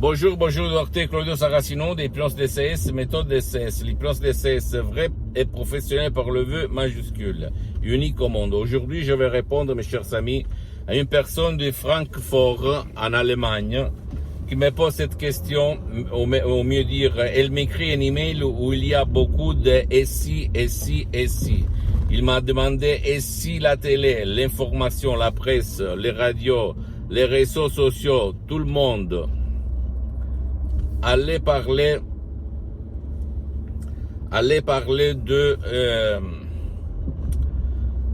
Bonjour, docteur Claudio Saracino d'Hypnose DCS, méthode DCS. L'hypnose DCS vrai et professionnel par le vœu majuscule, unique au monde. Aujourd'hui, je vais répondre, mes chers amis, à une personne de Francfort, en Allemagne, qui me pose cette question, au mieux dire, elle m'écrit un email où il y a beaucoup de et si. Il m'a demandé et si la télé, l'information, la presse, les radios, les réseaux sociaux, tout le monde allait parler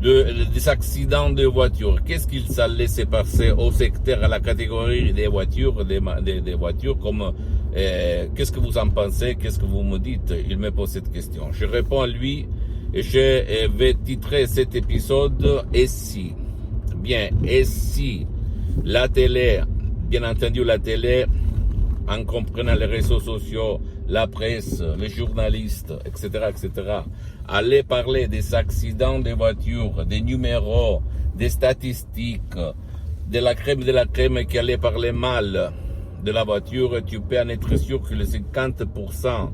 des accidents de voitures. Qu'est-ce qu'il allait se passer au secteur, à la catégorie des voitures, des voitures, comme qu'est-ce que vous en pensez, qu'est-ce que vous me dites? Il me pose cette question. Je réponds à lui et je vais titrer cet épisode « Et si ». Bien, et si la télé, bien entendu la télé, en comprenant les réseaux sociaux, la presse, les journalistes, etc., allaient parler des accidents de voitures, des numéros, des statistiques, de la crème qui allait parler mal de la voiture, tu peux en être sûr que les 50%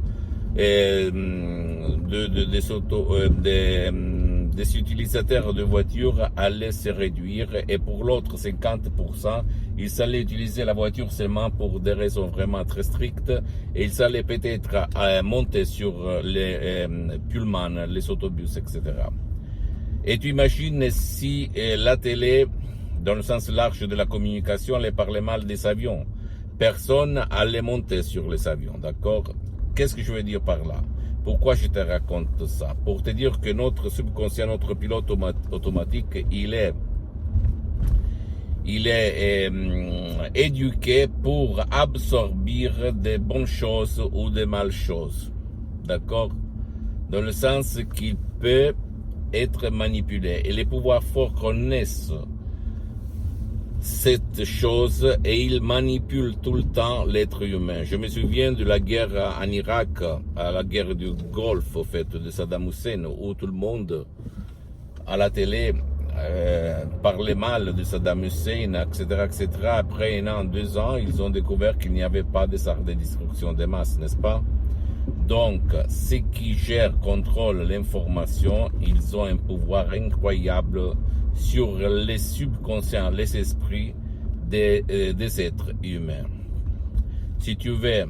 des utilisateurs de voitures allaient se réduire, et pour l'autre 50%, ils allaient utiliser la voiture seulement pour des raisons vraiment très strictes, et ils allaient peut-être monter sur les pullmans, les autobus, etc. Et tu imagines si la télé, dans le sens large de la communication, allait parler mal des avions. Personne allait monter sur les avions, d'accord? Qu'est-ce que je veux dire par là? Pourquoi je te raconte ça? Pour te dire que notre subconscient, notre pilote automatique, il est éduqué pour absorber des bonnes choses ou des mauvaises choses. D'accord? Dans le sens qu'il peut être manipulé. Et les pouvoirs forts connaissent cette chose et il manipule tout le temps l'être humain. Je me souviens de la guerre en Irak, à la guerre du Golfe, au fait, de Saddam Hussein, où tout le monde, à la télé, parlait mal de Saddam Hussein, etc. Après 1 an, 2 ans, ils ont découvert qu'il n'y avait pas de armes de destruction de masse, n'est-ce pas? Donc, ceux qui gèrent, contrôlent l'information, ils ont un pouvoir incroyable sur les subconscients, les esprits des êtres humains. Si tu veux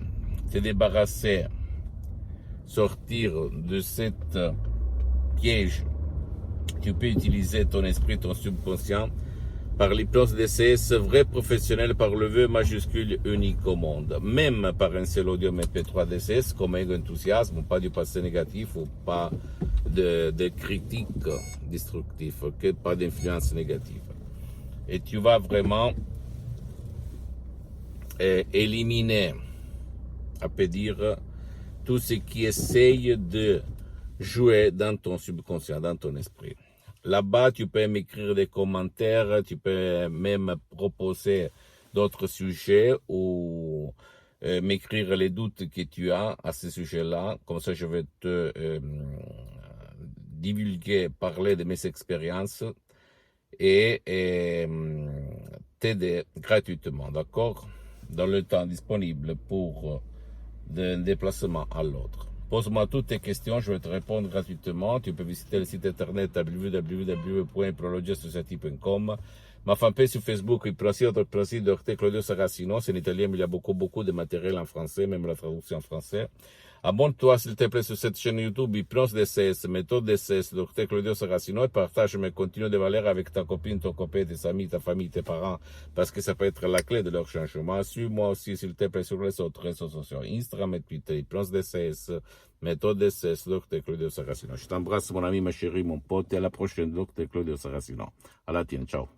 te débarrasser, sortir de cette piège, tu peux utiliser ton esprit, ton subconscient, par l'hypnose DCS, vrai professionnel par le vœu majuscule unique au monde. Même par un seul audio MP3 DCS, comme ego enthousiasme, pas du passé négatif ou pas de critiques destructives, pas d'influence négative. Et tu vas vraiment éliminer, à peut dire, tout ce qui essaye de jouer dans ton subconscient, dans ton esprit. Là-bas, tu peux m'écrire des commentaires, tu peux même proposer d'autres sujets ou m'écrire les doutes que tu as à ce sujet-là. Comme ça, je vais te divulguer, parler de mes expériences et t'aider gratuitement, d'accord? Dans le temps disponible pour un déplacement à l'autre. Pose-moi toutes tes questions, je vais te répondre gratuitement. Tu peux visiter le site internet www.hypnologiasociety.com. Ma fanpage sur Facebook, Hypnosie Dr Claudio Saracino. C'est en italien, mais il y a beaucoup de matériel en français, même la traduction en français. Abonne-toi, s'il te plaît, sur cette chaîne YouTube, Hypnose DCS, méthode DCS, Dr Claudio Saracino, et partage mes contenus de valeur avec ta copine, ton copain, tes amis, ta famille, tes parents, parce que ça peut être la clé de leur changement. Suis-moi aussi, s'il te plaît, sur les autres réseaux sociaux, Instagram et Twitter, Hypnose DCS, méthode DCS, Dr Claudio Saracino. Je t'embrasse, mon ami, ma chérie, mon pote, et à la prochaine, Dr Claudio Saracino. À la tienne, ciao.